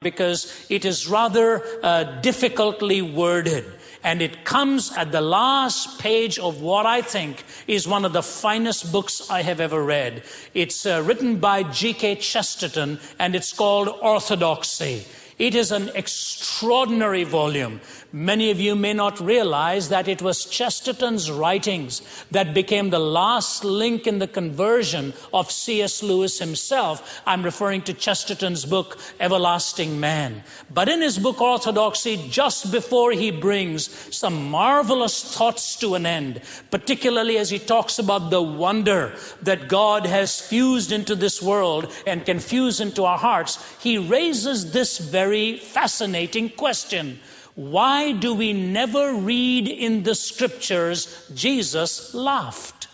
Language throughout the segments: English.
because it is rather difficultly worded. And it comes at the last page of what I think is one of the finest books I have ever read. It's written by G.K. Chesterton, and it's called Orthodoxy. It is an extraordinary volume. Many of you may not realize that it was Chesterton's writings that became the last link in the conversion of C.S. Lewis himself. I'm referring to Chesterton's book, Everlasting Man. But in his book, Orthodoxy, just before he brings some marvelous thoughts to an end, particularly as he talks about the wonder that God has fused into this world and can fuse into our hearts, he raises this very fascinating question. Why do we never read in the scriptures Jesus laughed?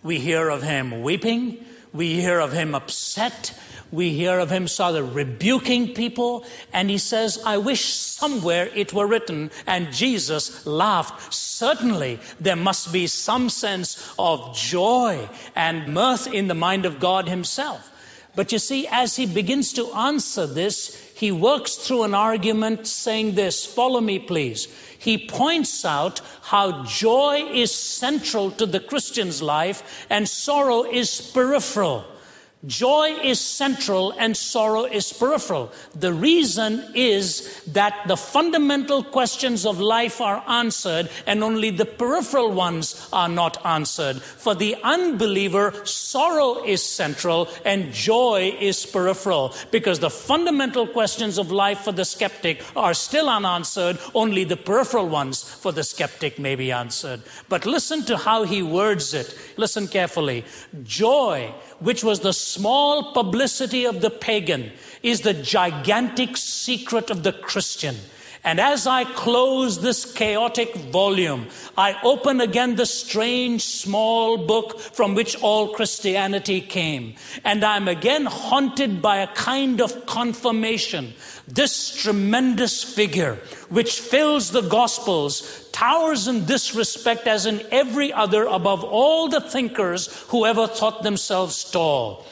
We hear of him weeping. We hear of him upset. We hear of him sort of rebuking people. And he says, I wish somewhere it were written, and Jesus laughed. Certainly, there must be some sense of joy and mirth in the mind of God himself. But you see, as he begins to answer this, he works through an argument saying this. Follow me, please. He points out how joy is central to the Christian's life and sorrow is peripheral. Joy is central and sorrow is peripheral. The reason is that the fundamental questions of life are answered and only the peripheral ones are not answered. For the unbeliever, sorrow is central and joy is peripheral, because the fundamental questions of life for the skeptic are still unanswered. Only the peripheral ones for the skeptic may be answered. But listen to how he words it. Listen carefully. Joy, which was the small publicity of the pagan, is the gigantic secret of the Christian. And as I close this chaotic volume, I open again the strange small book from which all Christianity came. And I'm again haunted by a kind of confirmation. This tremendous figure, which fills the Gospels, towers in this respect as in every other above all the thinkers who ever thought themselves tall.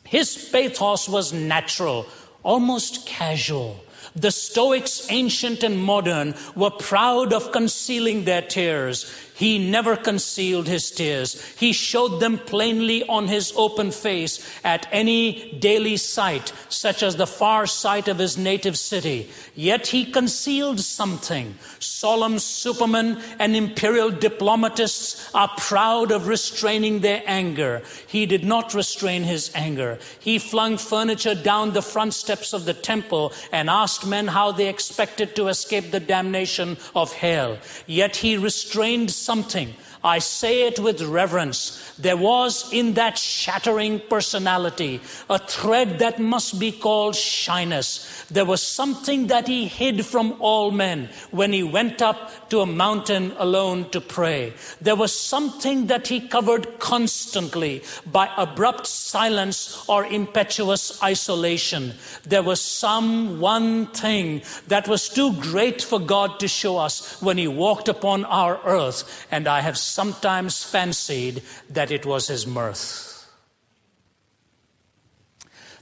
His pathos was natural, almost casual. The Stoics, ancient and modern, were proud of concealing their tears. He never concealed his tears. He showed them plainly on his open face at any daily sight, such as the far sight of his native city. Yet he concealed something. Solemn supermen and imperial diplomatists are proud of restraining their anger. He did not restrain his anger. He flung furniture down the front steps of the temple and asked men how they expected to escape the damnation of hell. Yet he restrained something. I say it with reverence. There was in that shattering personality a thread that must be called shyness. There was something that he hid from all men when he went up to a mountain alone to pray. There was something that he covered constantly by abrupt silence or impetuous isolation. There was some one thing that was too great for God to show us when he walked upon our earth, and I have sometimes fancied that it was his mirth.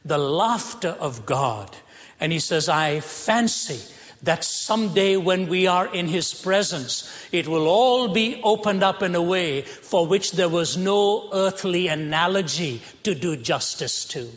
The laughter of God. And he says, I fancy that someday when we are in his presence, it will all be opened up in a way for which there was no earthly analogy to do justice to.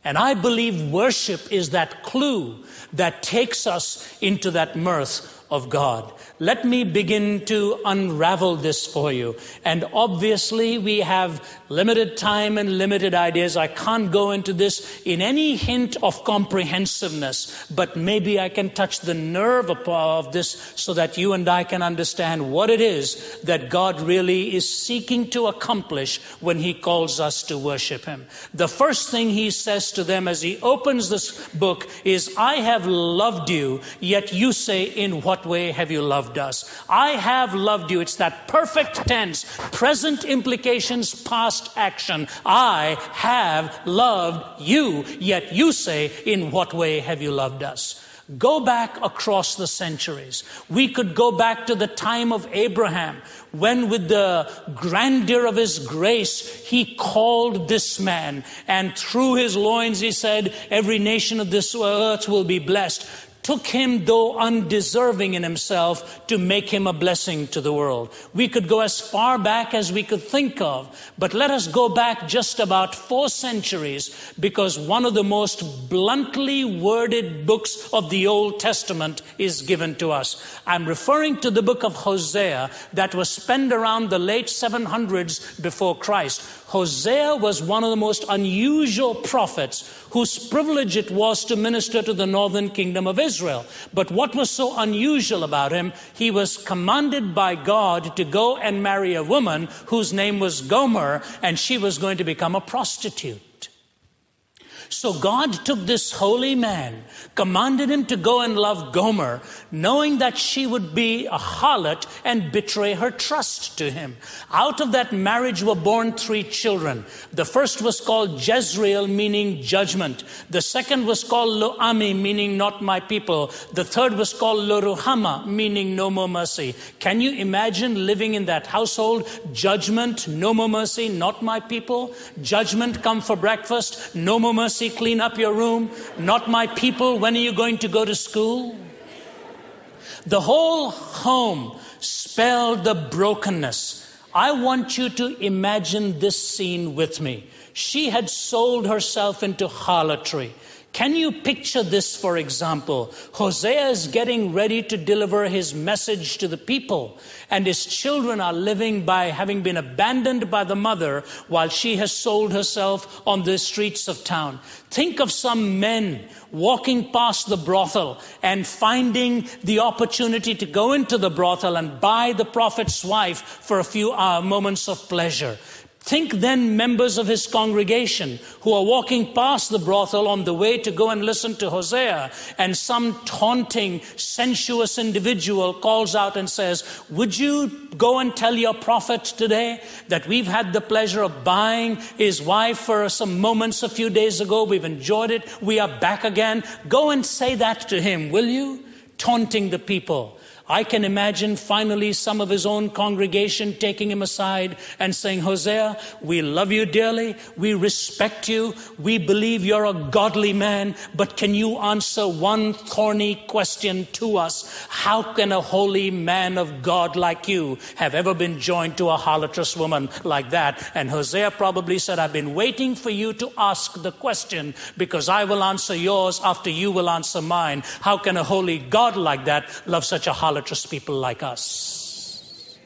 And I believe worship is that clue that takes us into that mirth of God. Let me begin to unravel this for you. And obviously we have limited time and limited ideas. I can't go into this in any hint of comprehensiveness, but maybe I can touch the nerve of this so that you and I can understand what it is that God really is seeking to accomplish when he calls us to worship him. The first thing he says to them as he opens this book is, I have loved you, yet you say, in what way have you loved us? I have loved you. It's that perfect tense, present implications, past action. I have loved you, yet you say, in what way have you loved us? Go back across the centuries. We could go back to the time of Abraham, when with the grandeur of his grace, he called this man, and through his loins he said, every nation of this earth will be blessed. Took him, though undeserving in himself, to make him a blessing to the world. We could go as far back as we could think of, but let us go back just about 4 centuries, because one of the most bluntly worded books of the Old Testament is given to us. I'm referring to the book of Hosea that was penned around the late 700s before Christ. Hosea was one of the most unusual prophets whose privilege it was to minister to the northern kingdom of Israel. But what was so unusual about him, he was commanded by God to go and marry a woman whose name was Gomer, and she was going to become a prostitute. So God took this holy man, commanded him to go and love Gomer, knowing that she would be a harlot and betray her trust to him. Out of that marriage were born 3 children. The first was called Jezreel, meaning judgment. The second was called Lo-Ami, meaning not my people. The third was called Lo-Ruhama, meaning no more mercy. Can you imagine living in that household? Judgment, no more mercy, not my people. Judgment, come for breakfast, no more mercy, clean up your room, not my people, when are you going to go to school? The whole home spelled the brokenness. I want you to imagine this scene with me. She had sold herself into harlotry. Can you picture this, for example? Hosea is getting ready to deliver his message to the people, and his children are living by having been abandoned by the mother while she has sold herself on the streets of town. Think of some men walking past the brothel and finding the opportunity to go into the brothel and buy the prophet's wife for a few moments of pleasure. Think then members of his congregation who are walking past the brothel on the way to go and listen to Hosea, and some taunting, sensuous individual calls out and says, would you go and tell your prophet today that we've had the pleasure of buying his wife for some moments a few days ago, we've enjoyed it, we are back again. Go and say that to him, will you? Taunting the people. I can imagine finally some of his own congregation taking him aside and saying, Hosea, we love you dearly, we respect you, we believe you're a godly man, but can you answer one thorny question to us? How can a holy man of God like you have ever been joined to a harlotous woman like that? And Hosea probably said, I've been waiting for you to ask the question, because I will answer yours after you will answer mine. How can a holy God like that love such a harlot people like us?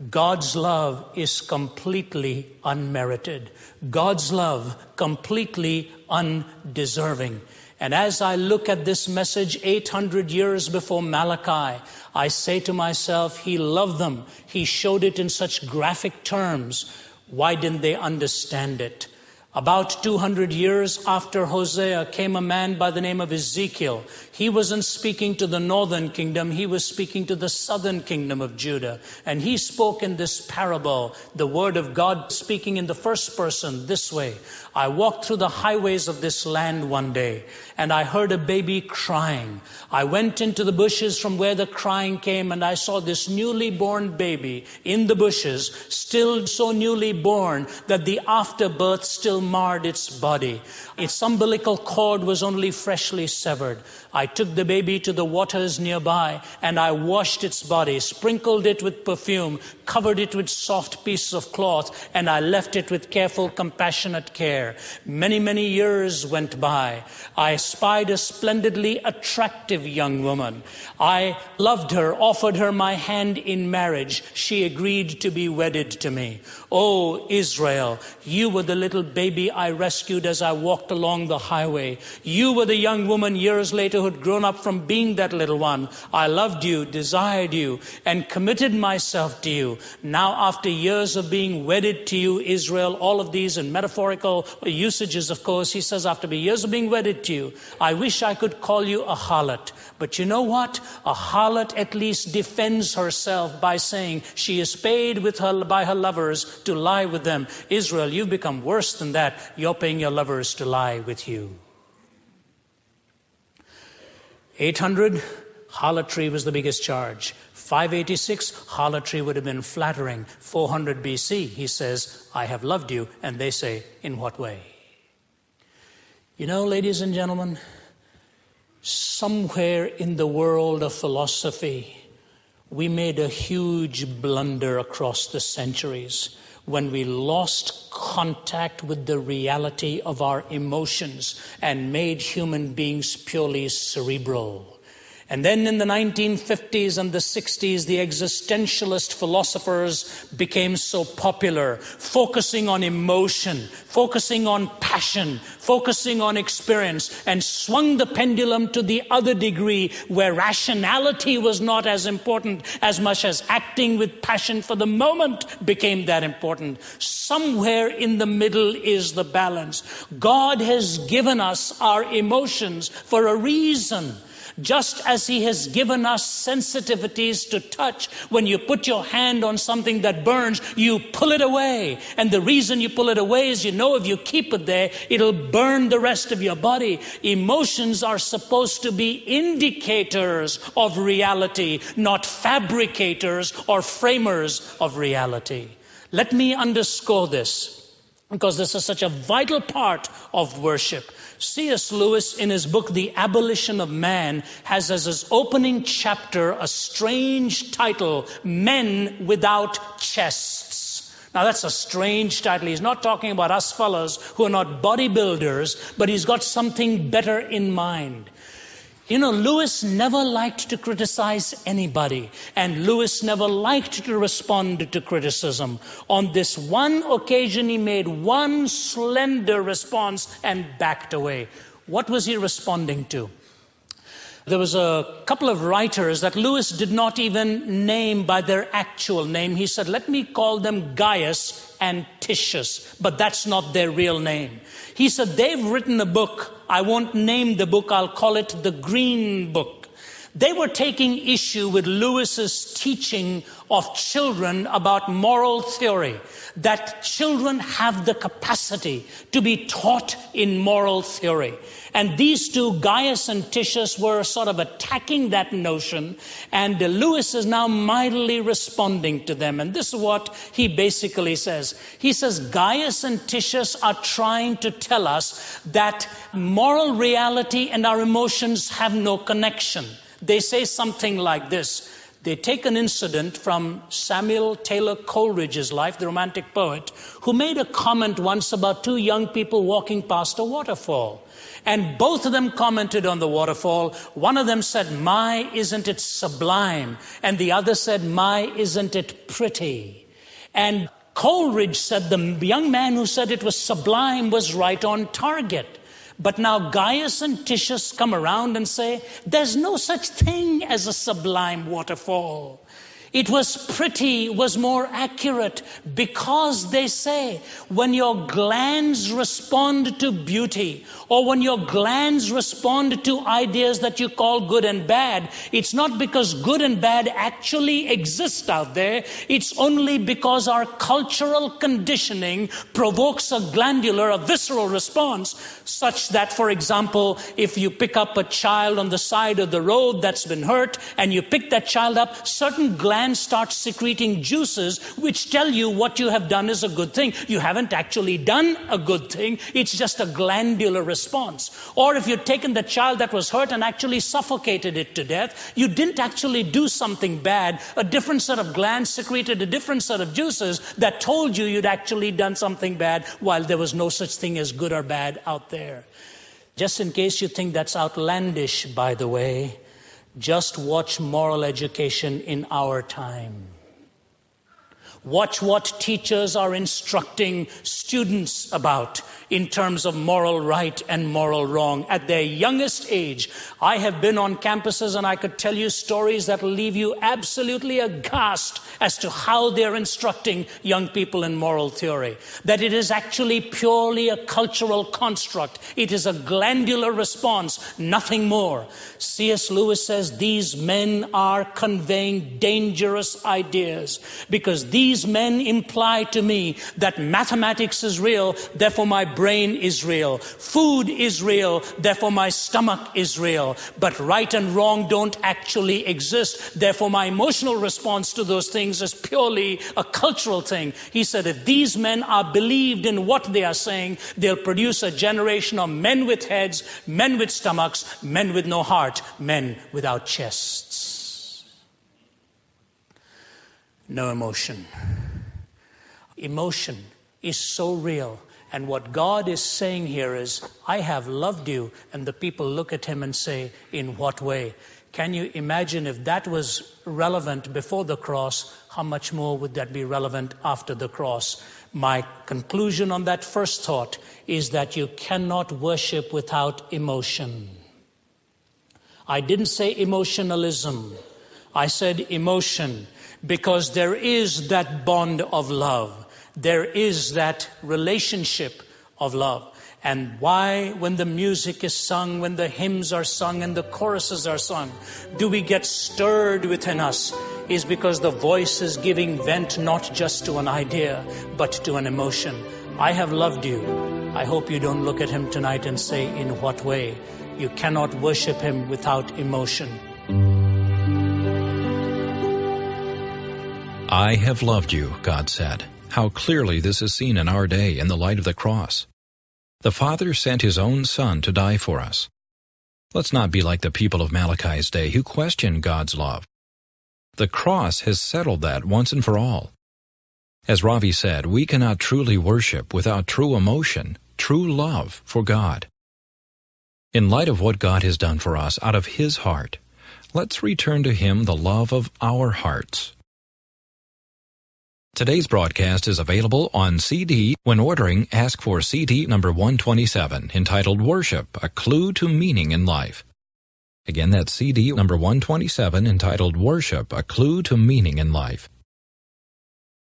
God's love is completely unmerited. God's love completely undeserving. And as I look at this message 800 years before Malachi, I say to myself, he loved them. He showed it in such graphic terms. Why didn't they understand it? About 200 years after Hosea came a man by the name of Ezekiel. He wasn't speaking to the northern kingdom, he was speaking to the southern kingdom of Judah. And he spoke in this parable, the word of God speaking in the first person this way. I walked through the highways of this land one day, and I heard a baby crying. I went into the bushes from where the crying came, and I saw this newly born baby in the bushes, still so newly born that the afterbirth still marred its body. Its umbilical cord was only freshly severed. I took the baby to the waters nearby, and I washed its body, sprinkled it with perfume, covered it with soft pieces of cloth, and I left it with careful, compassionate care. Many, many years went by. I spied a splendidly attractive young woman. I loved her, offered her my hand in marriage. She agreed to be wedded to me. Oh, Israel, you were the little baby I rescued as I walked along the highway. You were the young woman years later who had grown up from being that little one. I loved you, desired you, and committed myself to you. Now, after years of being wedded to you, Israel, all of these in metaphorical usages, of course, he says, after years of being wedded to you, I wish I could call you a harlot. But you know what? A harlot at least defends herself by saying she is paid by her lovers to lie with them. Israel, you've become worse than that. You're paying your lovers to lie with you. 800, harlotry was the biggest charge. 586, harlotry would have been flattering. 400 BC, he says, I have loved you. And they say, in what way? You know, ladies and gentlemen, somewhere in the world of philosophy, we made a huge blunder across the centuries when we lost contact with the reality of our emotions and made human beings purely cerebral. And then in the 1950s and the 60s, the existentialist philosophers became so popular, focusing on emotion, focusing on passion, focusing on experience, and swung the pendulum to the other degree where rationality was not as important as much as acting with passion for the moment became that important. Somewhere in the middle is the balance. God has given us our emotions for a reason. Just as he has given us sensitivities to touch. When you put your hand on something that burns, you pull it away. And the reason you pull it away is you know if you keep it there, it'll burn the rest of your body. Emotions are supposed to be indicators of reality, not fabricators or framers of reality. Let me underscore this, because this is such a vital part of worship. C.S. Lewis, in his book, The Abolition of Man, has as his opening chapter a strange title, Men Without Chests. Now that's a strange title. He's not talking about us fellows who are not bodybuilders, but he's got something better in mind. You know, Lewis never liked to criticize anybody, and Lewis never liked to respond to criticism. On this one occasion, he made one slender response and backed away. What was he responding to? There was a couple of writers that Lewis did not even name by their actual name. He said, let me call them Gaius and Titius, but that's not their real name. He said, they've written a book. I won't name the book. I'll call it the Green Book. They were taking issue with Lewis's teaching of children about moral theory, that children have the capacity to be taught in moral theory. And these two, Gaius and Titius, were sort of attacking that notion, and Lewis is now mildly responding to them. And this is what he basically says. He says, Gaius and Titius are trying to tell us that moral reality and our emotions have no connection. They say something like this. They take an incident from Samuel Taylor Coleridge's life, the Romantic poet, who made a comment once about two young people walking past a waterfall. And both of them commented on the waterfall. One of them said, my, isn't it sublime? And the other said, my, isn't it pretty? And Coleridge said the young man who said it was sublime was right on target. But now Gaius and Titius come around and say, there's no such thing as a sublime waterfall. It was pretty, was more accurate, because they say when your glands respond to beauty, or when your glands respond to ideas that you call good and bad, it's not because good and bad actually exist out there. It's only because our cultural conditioning provokes a glandular, a visceral response, such that, for example, if you pick up a child on the side of the road that's been hurt, and you pick that child up, certain glands start secreting juices which tell you what you have done is a good thing. You haven't actually done a good thing. It's just a glandular response. Or if you'd taken the child that was hurt and actually suffocated it to death, you didn't actually do something bad. A different set of glands secreted a different set of juices that told you you'd actually done something bad, while there was no such thing as good or bad out there. Just in case you think that's outlandish, by the way, just watch moral education in our time. Watch what teachers are instructing students about in terms of moral right and moral wrong at their youngest age. I have been on campuses and I could tell you stories that will leave you absolutely aghast as to how they're instructing young people in moral theory. That it is actually purely a cultural construct. It is a glandular response, nothing more. C.S. Lewis says these men are conveying dangerous ideas because these these men imply to me that mathematics is real, therefore my brain is real. Food is real, therefore my stomach is real. But right and wrong don't actually exist. Therefore my emotional response to those things is purely a cultural thing. He said, if these men are believed in what they are saying, they'll produce a generation of men with heads, men with stomachs, men with no heart, men without chests. No emotion. Emotion is so real. And what God is saying here is, I have loved you. And the people look at him and say, in what way? Can you imagine if that was relevant before the cross, how much more would that be relevant after the cross? My conclusion on that first thought is that you cannot worship without emotion. I didn't say emotionalism. I said emotion, because there is that bond of love. There is that relationship of love. And why, when the music is sung, when the hymns are sung and the choruses are sung, do we get stirred within us? Is because the voice is giving vent not just to an idea, but to an emotion. I have loved you. I hope you don't look at him tonight and say, in what way? You cannot worship him without emotion. I have loved you, God said. How clearly this is seen in our day in the light of the cross. The Father sent his own Son to die for us. Let's not be like the people of Malachi's day who question God's love. The cross has settled that once and for all. As Ravi said, we cannot truly worship without true emotion, true love for God. In light of what God has done for us out of his heart, let's return to him the love of our hearts. Today's broadcast is available on CD. When ordering, ask for CD number 127, entitled Worship, A Clue to Meaning in Life. Again, that's CD number 127, entitled Worship, A Clue to Meaning in Life.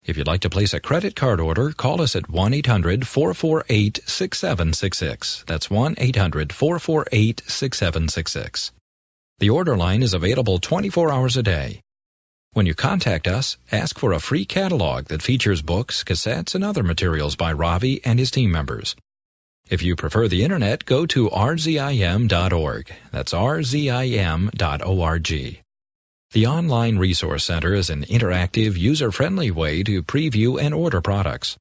If you'd like to place a credit card order, call us at 1-800-448-6766. That's 1-800-448-6766. The order line is available 24 hours a day. When you contact us, ask for a free catalog that features books, cassettes, and other materials by Ravi and his team members. If you prefer the Internet, go to rzim.org. That's rzim.org. The Online Resource Center is an interactive, user-friendly way to preview and order products.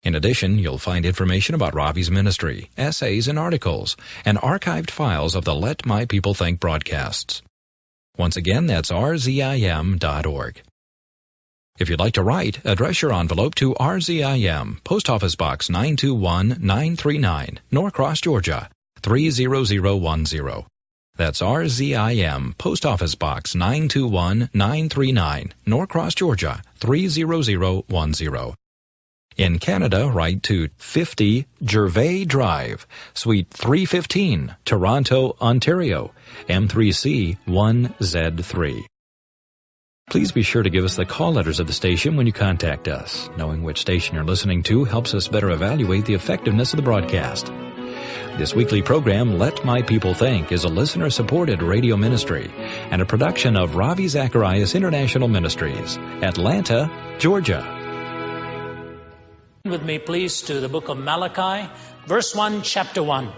In addition, you'll find information about Ravi's ministry, essays and articles, and archived files of the Let My People Think broadcasts. Once again, that's rzim.org. If you'd like to write, address your envelope to RZIM, Post Office Box 921939, Norcross, Georgia, 30010. That's RZIM, Post Office Box 921939, Norcross, Georgia, 30010. In Canada, write to 50 Gervais Drive, Suite 315, Toronto, Ontario, M3C 1Z3. Please be sure to give us the call letters of the station when you contact us. Knowing which station you're listening to helps us better evaluate the effectiveness of the broadcast. This weekly program, Let My People Think, is a listener-supported radio ministry and a production of Ravi Zacharias International Ministries, Atlanta, Georgia. With me, please, to the book of Malachi, verse 1, chapter 1.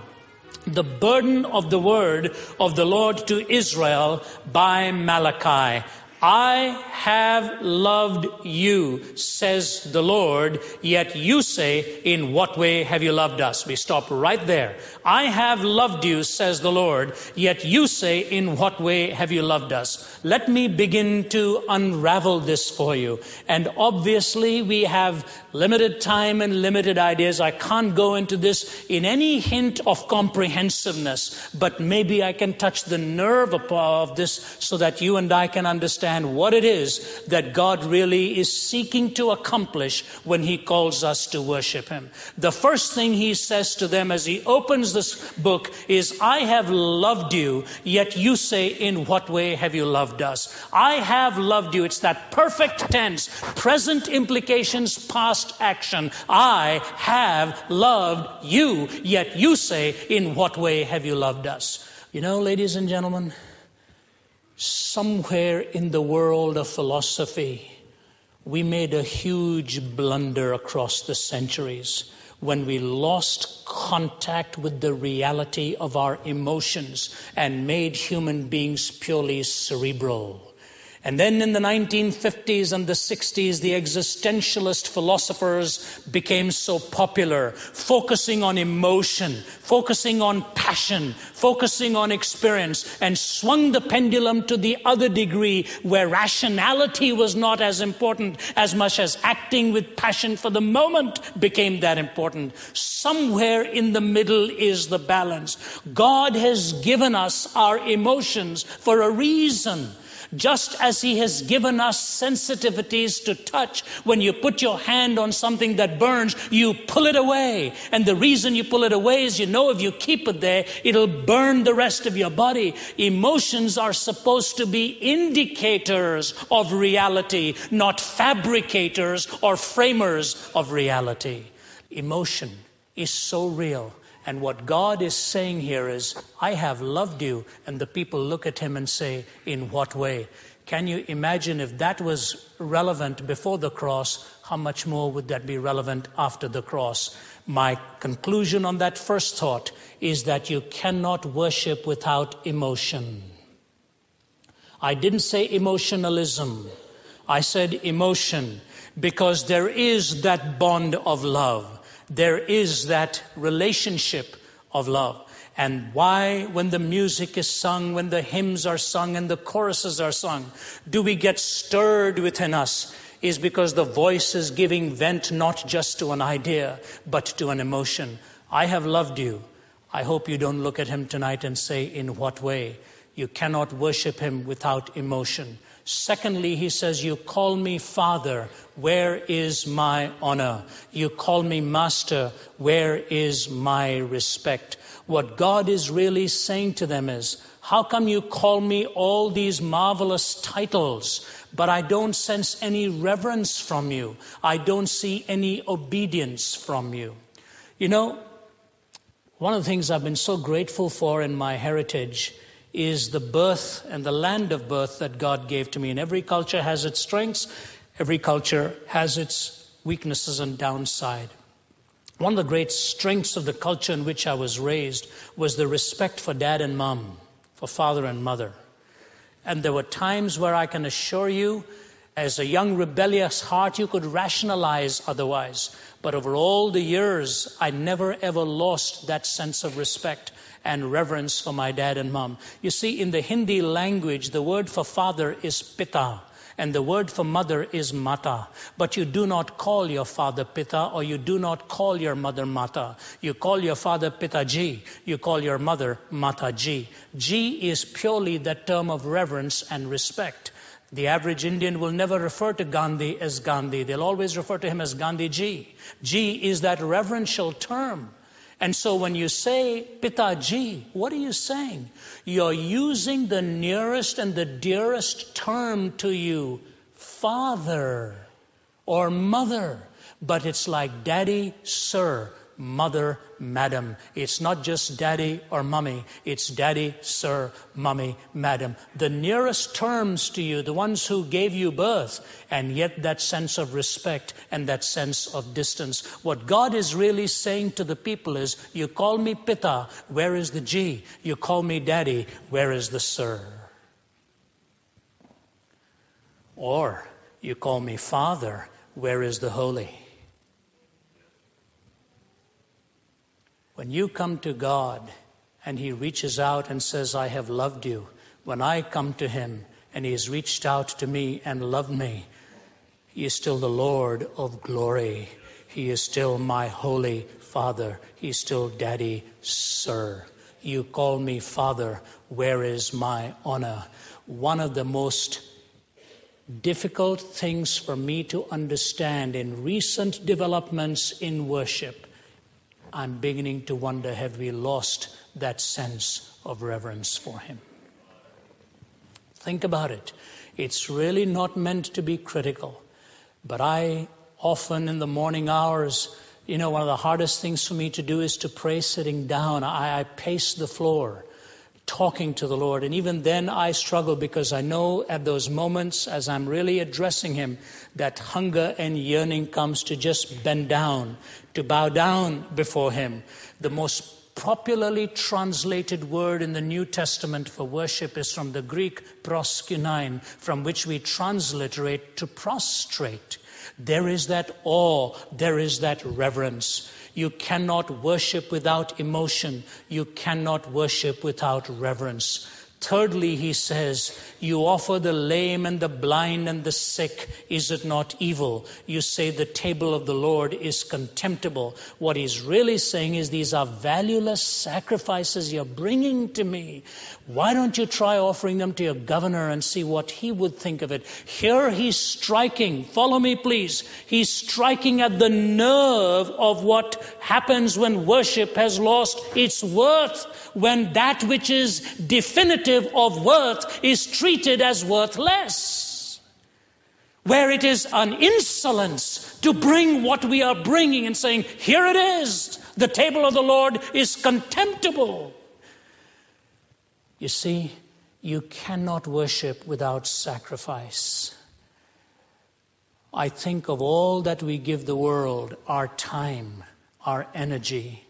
The burden of the word of the Lord to Israel by Malachi. I have loved you, says the Lord, yet you say, in what way have you loved us? We stop right there. I have loved you, says the Lord, yet you say, in what way have you loved us? Let me begin to unravel this for you. And obviously we have limited time and limited ideas. I can't go into this in any hint of comprehensiveness, but maybe I can touch the nerve of this so that you and I can understand what it is that God really is seeking to accomplish when he calls us to worship him. The first thing he says to them as he opens this book is, I have loved you, yet you say, in what way have you loved us? I have loved you. It's that perfect tense, present implications, past action. I have loved you, yet you say, in what way have you loved us? You know, ladies and gentlemen, somewhere in the world of philosophy, We made a huge blunder across the centuries when we lost contact with the reality of our emotions and made human beings purely cerebral. And then in the 1950s and the 60s, the existentialist philosophers became so popular, focusing on emotion, focusing on passion, focusing on experience, and swung the pendulum to the other degree where rationality was not as important as much as acting with passion for the moment became that important. Somewhere in the middle is the balance. God has given us our emotions for a reason. Just as He has given us sensitivities to touch. When you put your hand on something that burns, you pull it away. And the reason you pull it away is you know if you keep it there, it'll burn the rest of your body. Emotions are supposed to be indicators of reality, not fabricators or framers of reality. Emotion is so real. And what God is saying here is, I have loved you. And the people look at Him and say, in what way? Can you imagine if that was relevant before the cross, how much more would that be relevant after the cross? My conclusion on that first thought is that you cannot worship without emotion. I didn't say emotionalism. I said emotion, because there is that bond of love. There is that relationship of love. And why, when the music is sung, when the hymns are sung and the choruses are sung, do we get stirred within us? Is because the voice is giving vent not just to an idea, but to an emotion. I have loved you. I hope you don't look at Him tonight and say, in what way? You cannot worship Him without emotion. Secondly, He says, you call me Father, where is my honor? You call me Master, where is my respect? What God is really saying to them is, how come you call me all these marvelous titles, but I don't sense any reverence from you? I don't see any obedience from you. You know, one of the things I've been so grateful for in my heritage is the birth and the land of birth that God gave to me. And every culture has its strengths. Every culture has its weaknesses and downside. One of the great strengths of the culture in which I was raised was the respect for dad and mom, for father and mother. And there were times where I can assure you, as a young rebellious heart, you could rationalize otherwise. But over all the years, I never ever lost that sense of respect and reverence for my dad and mom. You see, in the Hindi language, the word for father is pita, and the word for mother is mata. But you do not call your father pita, or you do not call your mother mata. You call your father pitaji, you call your mother mataji. Ji is purely that term of reverence and respect. The average Indian will never refer to Gandhi as Gandhi. They'll always refer to him as Gandhi Ji. Ji is that reverential term. And so when you say Pitaji, what are you saying? You're using the nearest and the dearest term to you, father or mother. But it's like daddy, sir, mother, madam. It's not just daddy or mummy. It's daddy, sir, mummy, madam. The nearest terms to you, the ones who gave you birth, and yet that sense of respect and that sense of distance. What God is really saying to the people is, you call me Pita, where is the G? You call me daddy, where is the sir? Or you call me Father, where is the holy? When you come to God and He reaches out and says, I have loved you. When I come to Him and He has reached out to me and loved me, He is still the Lord of glory. He is still my holy Father. He's still Daddy, Sir. You call me Father. Where is my honor? One of the most difficult things for me to understand in recent developments in worship, I'm beginning to wonder, have we lost that sense of reverence for Him? Think about it. It's really not meant to be critical. But I often in the morning hours, one of the hardest things for me to do is to pray sitting down. I pace the floor talking to the Lord. And even then I struggle, because I know at those moments as I'm really addressing him, that hunger and yearning comes to just bend down, to bow down before him. The most popularly translated word in the New Testament for worship is from the Greek proskunein, from which we transliterate to prostrate. There is that awe, there is that reverence. You cannot worship without emotion. You cannot worship without reverence. Thirdly, he says, you offer the lame and the blind and the sick. Is it not evil? You say the table of the Lord is contemptible. What he's really saying is, these are valueless sacrifices you're bringing to me. Why don't you try offering them to your governor and see what he would think of it? Here he's striking. Follow me, please. He's striking at the nerve of what happens when worship has lost its worth, when that which is definitive of worth is treated as worthless, where it is an insolence to bring what we are bringing and saying, here it is, the table of the Lord is contemptible. You see, you cannot worship without sacrifice. I think of all that we give the world, our time, our energy,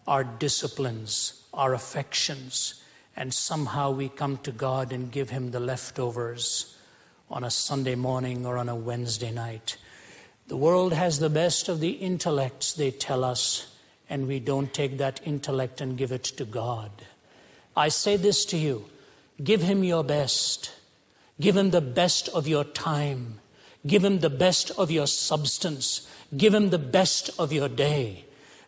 our disciplines, our affections, and somehow we come to God and give him the leftovers on a Sunday morning or on a Wednesday night. The world has the best of the intellects, they tell us, and we don't take that intellect and give it to God. I say this to you, give him your best. Give him the best of your time. Give him the best of your substance. Give him the best of your day.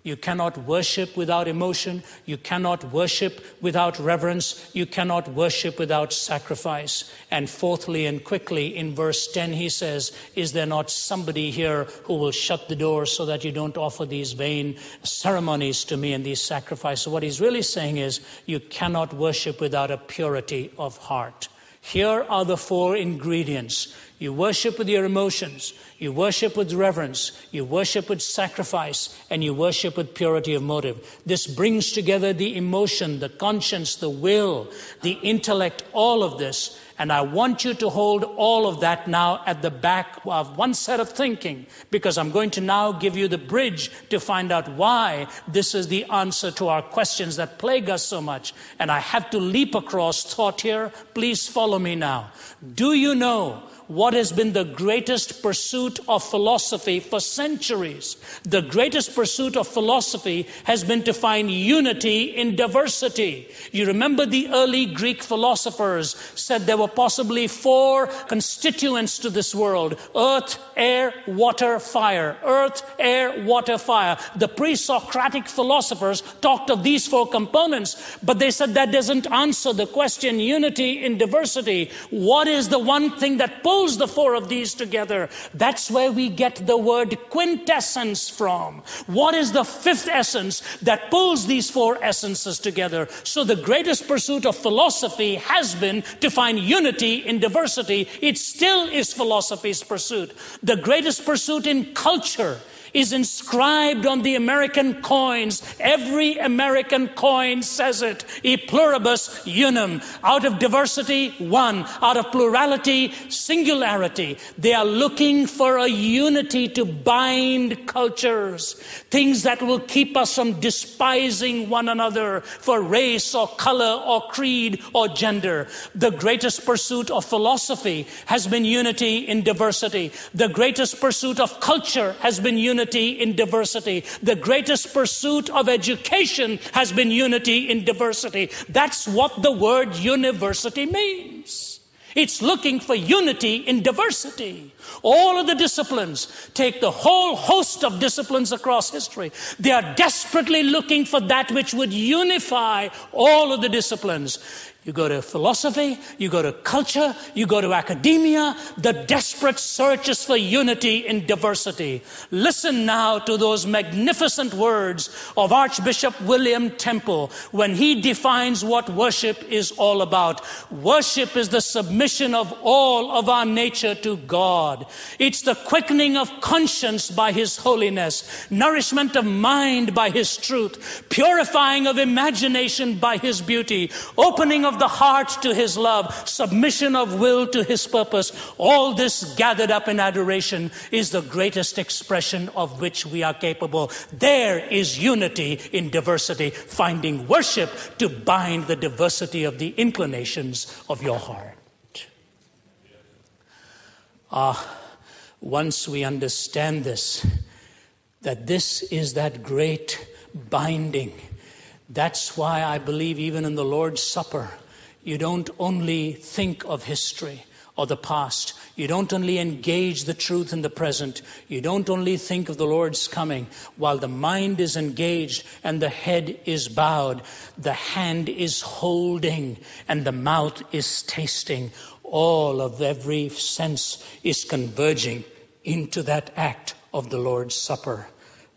You cannot worship without emotion. You cannot worship without reverence. You cannot worship without sacrifice. And fourthly and quickly, in verse 10, he says, is there not somebody here who will shut the door so that you don't offer these vain ceremonies to me and these sacrifices? What he's really saying is, you cannot worship without a purity of heart. Here are the four ingredients. You worship with your emotions, you worship with reverence, you worship with sacrifice, and you worship with purity of motive. This brings together the emotion, the conscience, the will, the intellect, all of this. And I want you to hold all of that now at the back of one set of thinking, because I'm going to now give you the bridge to find out why this is the answer to our questions that plague us so much. And I have to leap across thought here. Please follow me now. Do you know what has been the greatest pursuit of philosophy for centuries? The greatest pursuit of philosophy has been to find unity in diversity. You remember the early Greek philosophers said there were possibly four constituents to this world: earth, air, water, fire. Earth, air, water, fire. The pre-Socratic philosophers talked of these four components, but they said that doesn't answer the question, unity in diversity. What is the one thing that pulls the four of these together? That's where we get the word quintessence from. What is the fifth essence that pulls these four essences together? So the greatest pursuit of philosophy has been to find unity in diversity. It still is philosophy's pursuit. The greatest pursuit in culture is inscribed on the American coins. Every American coin says it. E pluribus unum. Out of diversity, one. Out of plurality, singularity. They are looking for a unity to bind cultures. Things that will keep us from despising one another for race or color or creed or gender. The greatest pursuit of philosophy has been unity in diversity. The greatest pursuit of culture has been unity in diversity. The greatest pursuit of education has been unity in diversity. That's what the word university means. It's looking for unity in diversity. All of the disciplines, take the whole host of disciplines across history, they are desperately looking for that which would unify all of the disciplines. You go to philosophy, you go to culture, you go to academia. The desperate search is for unity in diversity. Listen now to those magnificent words of Archbishop William Temple when he defines what worship is all about. Worship is the submission of all of our nature to God. It's the quickening of conscience by His holiness, nourishment of mind by His truth, purifying of imagination by His beauty, opening of the heart to His love, submission of will to His purpose. All this gathered up in adoration is the greatest expression of which we are capable. There is unity in diversity, finding worship to bind the diversity of the inclinations of your heart. Once we understand this, that this is that great binding, that's why I believe even in the Lord's Supper, you don't only think of history or the past. You don't only engage the truth in the present. You don't only think of the Lord's coming. While the mind is engaged and the head is bowed, the hand is holding and the mouth is tasting. All of every sense is converging into that act of the Lord's Supper.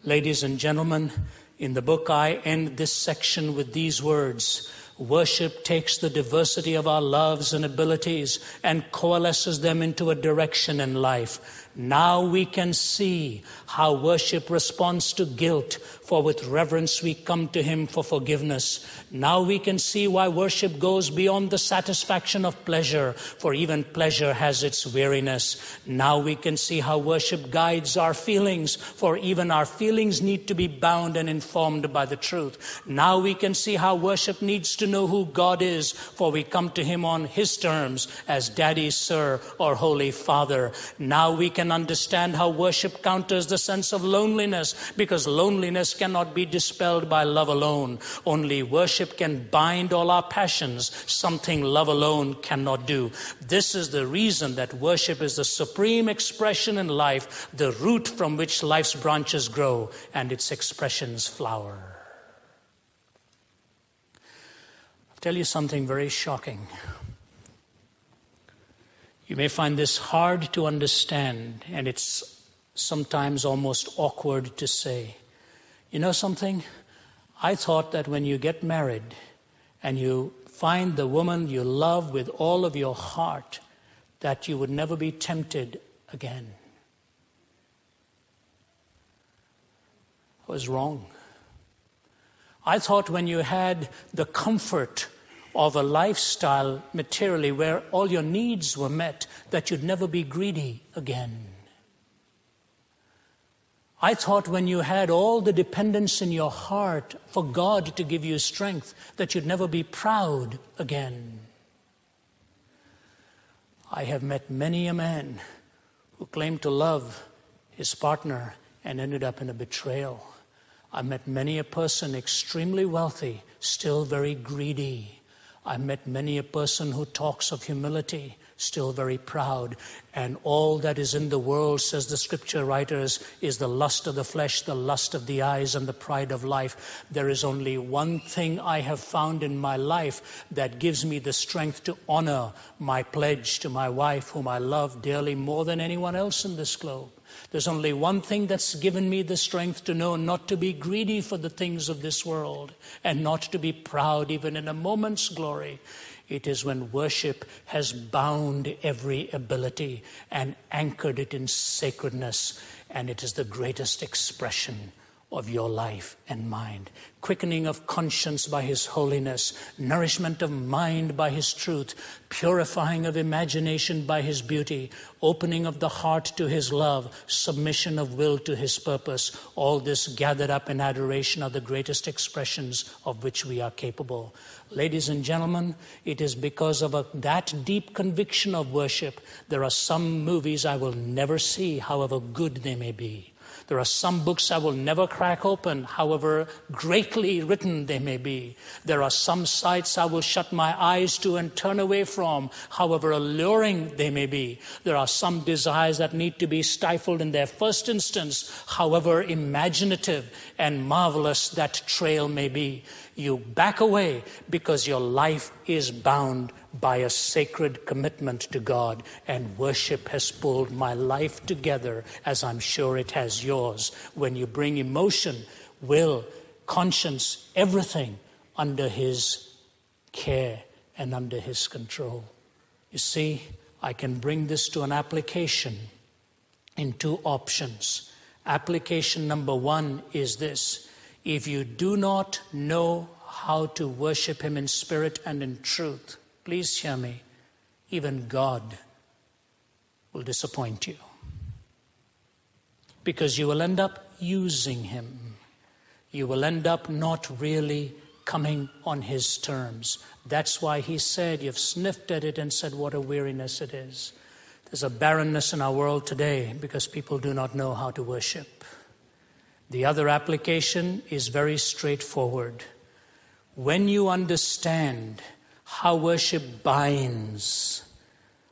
Ladies and gentlemen, in the book I end this section with these words. Worship takes the diversity of our loves and abilities and coalesces them into a direction in life. Now we can see how worship responds to guilt, for with reverence we come to Him for forgiveness. Now we can see why worship goes beyond the satisfaction of pleasure, for even pleasure has its weariness. Now we can see how worship guides our feelings, for even our feelings need to be bound and informed by the truth. Now we can see how worship needs to know who God is, for we come to Him on His terms as Daddy, Sir, or Holy Father. Now we can understand how worship counters the sense of loneliness, because loneliness cannot be dispelled by love alone. Only worship can bind all our passions, something love alone cannot do. This is the reason that worship is the supreme expression in life, the root from which life's branches grow and its expressions flower. I'll tell you something very shocking. You may find this hard to understand, and it's sometimes almost awkward to say. You know something? I thought that when you get married and you find the woman you love with all of your heart, that you would never be tempted again. I was wrong. I thought when you had the comfort of a lifestyle materially where all your needs were met, that you'd never be greedy again. I thought when you had all the dependence in your heart for God to give you strength, that you'd never be proud again. I have met many a man who claimed to love his partner and ended up in a betrayal. I met many a person extremely wealthy, still very greedy. I met many a person who talks of humility, still very proud. And all that is in the world, says the scripture writers, is the lust of the flesh, the lust of the eyes, and the pride of life. There is only one thing I have found in my life that gives me the strength to honor my pledge to my wife, whom I love dearly more than anyone else in this globe. There's only one thing that's given me the strength to know not to be greedy for the things of this world and not to be proud even in a moment's glory. It is when worship has bound every ability and anchored it in sacredness, and it is the greatest expression of your life and mind. Quickening of conscience by His holiness, nourishment of mind by His truth, purifying of imagination by His beauty, opening of the heart to His love, submission of will to His purpose. All this gathered up in adoration are the greatest expressions of which we are capable. Ladies and gentlemen, it is because of that deep conviction of worship, there are some movies I will never see, however good they may be. There are some books I will never crack open, however greatly written they may be. There are some sights I will shut my eyes to and turn away from, however alluring they may be. There are some desires that need to be stifled in their first instance, however imaginative and marvelous that trail may be. You back away because your life is bound by a sacred commitment to God, and worship has pulled my life together, as I'm sure it has yours, when you bring emotion, will, conscience, everything under His care and under His control. You see, I can bring this to an application in two options. Application number one is this: if you do not know how to worship Him in spirit and in truth, please hear me, even God will disappoint you. Because you will end up using Him. You will end up not really coming on His terms. That's why He said, you've sniffed at it and said, what a weariness it is. There's a barrenness in our world today because people do not know how to worship. The other application is very straightforward. When you understand how worship binds,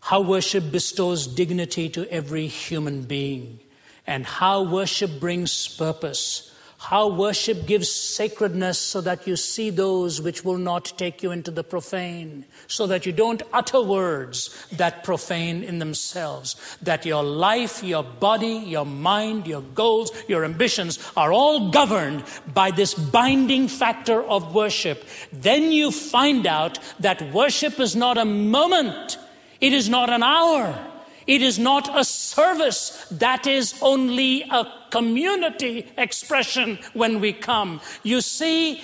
how worship bestows dignity to every human being, and how worship brings purpose, how worship gives sacredness so that you see those which will not take you into the profane, so that you don't utter words that profane in themselves, that your life, your body, your mind, your goals, your ambitions are all governed by this binding factor of worship. Then you find out that worship is not a moment, it is not an hour, it is not a service. That is only a community expression when we come. You see,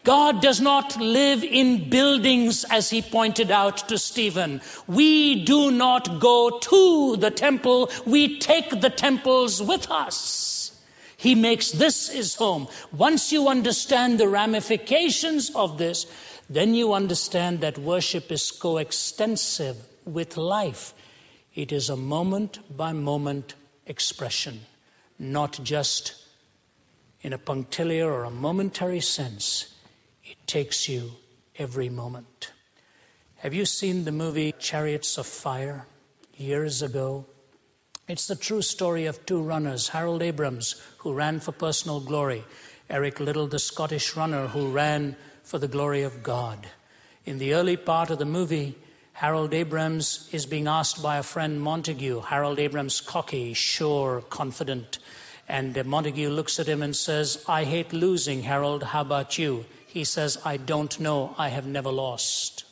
God does not live in buildings, as He pointed out to Stephen. We do not go to the temple, we take the temples with us. He makes this His home. Once you understand the ramifications of this, then you understand that worship is coextensive with life. It is a moment-by-moment expression, not just in a punctiliar or a momentary sense. It takes you every moment. Have you seen the movie Chariots of Fire years ago? It's the true story of two runners, Harold Abrams, who ran for personal glory, Eric Liddell, the Scottish runner, who ran for the glory of God. In the early part of the movie, Harold Abrams is being asked by a friend, Montague. Harold Abrams, cocky, sure, confident. And Montague looks at him and says, I hate losing, Harold. How about you? He says, I don't know. I have never lost.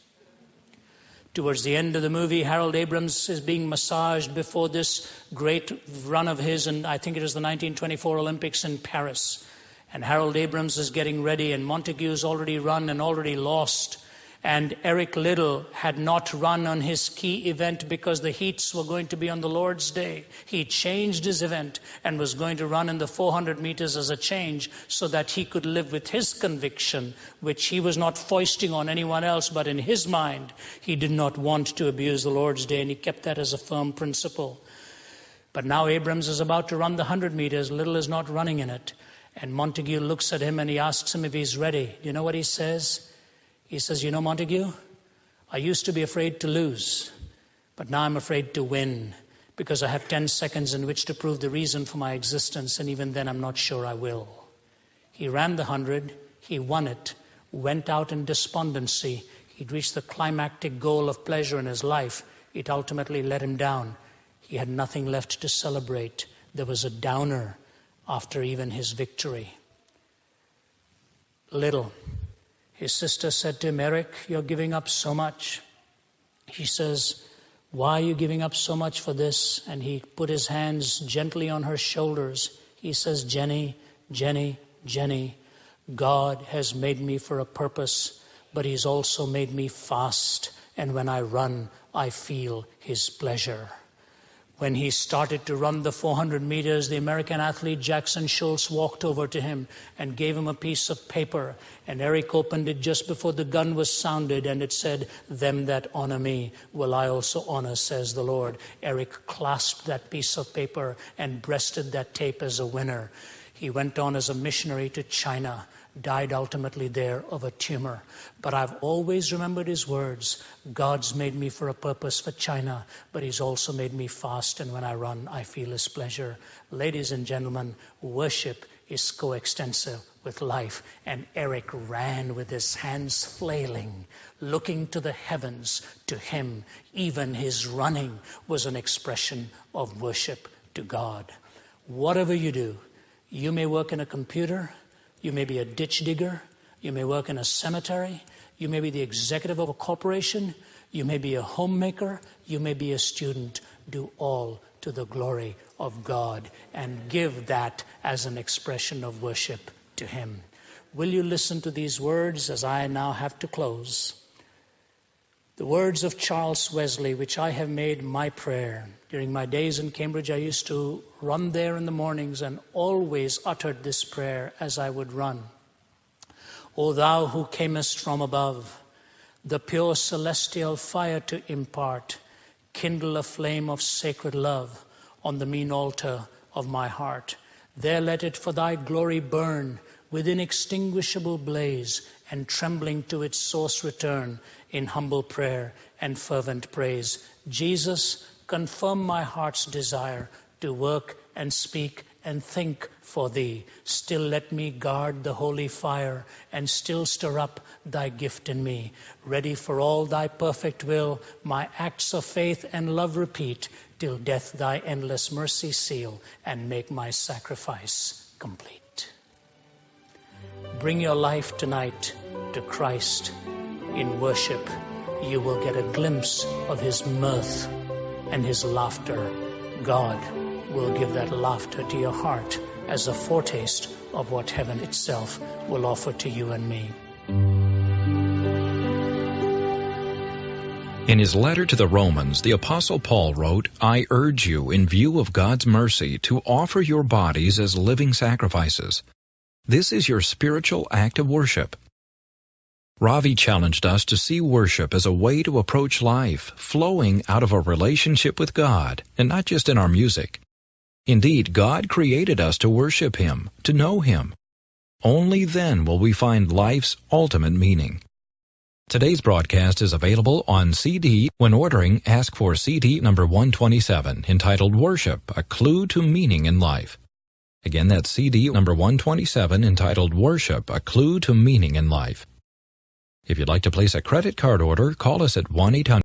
Towards the end of the movie, Harold Abrams is being massaged before this great run of his, and I think it is the 1924 Olympics in Paris. And Harold Abrams is getting ready, and Montague's already run and already lost. And Eric Liddell had not run on his key event because the heats were going to be on the Lord's Day. He changed his event and was going to run in the 400 meters as a change so that he could live with his conviction, which he was not foisting on anyone else, but in his mind, he did not want to abuse the Lord's Day, and he kept that as a firm principle. But now Abrams is about to run the 100 meters. Liddell is not running in it. And Montague looks at him and he asks him if he's ready. Do you know what he says? He says, you know, Montague, I used to be afraid to lose, but now I'm afraid to win because I have 10 seconds in which to prove the reason for my existence, and even then I'm not sure I will. He ran the 100, he won it, went out in despondency. He'd reached the climactic goal of pleasure in his life. It ultimately let him down. He had nothing left to celebrate. There was a downer after even his victory. Liddell. His sister said to him, Eric, you're giving up so much. He says, why are you giving up so much for this? And he put his hands gently on her shoulders. He says, Jenny, Jenny, Jenny, God has made me for a purpose, but He's also made me fast. And when I run, I feel His pleasure. When he started to run the 400 meters, the American athlete Jackson Schultz walked over to him and gave him a piece of paper. And Eric opened it just before the gun was sounded, and it said, "Them that honor me will I also honor, says the Lord." Eric clasped that piece of paper and breasted that tape as a winner. He went on as a missionary to China, died ultimately there of a tumor. But I've always remembered his words: God's made me for a purpose for China, but he's also made me fast, and when I run, I feel his pleasure. Ladies and gentlemen, worship is coextensive with life. And Eric ran with his hands flailing, looking to the heavens. To him, even his running was an expression of worship to God. Whatever you do, you may work in a computer, you may be a ditch digger, you may work in a cemetery, you may be the executive of a corporation, you may be a homemaker, you may be a student. Do all to the glory of God and give that as an expression of worship to him. Will you listen to these words as I now have to close? The words of Charles Wesley, which I have made my prayer. During my days in Cambridge, I used to run there in the mornings and always uttered this prayer as I would run. O thou who camest from above, the pure celestial fire to impart, kindle a flame of sacred love on the mean altar of my heart. There let it for thy glory burn with inextinguishable blaze, and trembling to its source return in humble prayer and fervent praise. Jesus, confirm my heart's desire to work and speak and think for thee. Still let me guard the holy fire, and still stir up thy gift in me. Ready for all thy perfect will, my acts of faith and love repeat, till death thy endless mercy seal, and make my sacrifice complete. Bring your life tonight to Christ in worship. You will get a glimpse of his mirth and his laughter. God will give that laughter to your heart as a foretaste of what heaven itself will offer to you and me. In his letter to the Romans, the Apostle Paul wrote, "I urge you, in view of God's mercy, to offer your bodies as living sacrifices. This is your spiritual act of worship." Ravi challenged us to see worship as a way to approach life, flowing out of a relationship with God, and not just in our music. Indeed, God created us to worship him, to know him. Only then will we find life's ultimate meaning. Today's broadcast is available on CD. When ordering, ask for CD number 127, entitled Worship, A Clue to Meaning in Life. Again, that's CD number 127, entitled Worship, A Clue to Meaning in Life. If you'd like to place a credit card order, call us at 1-800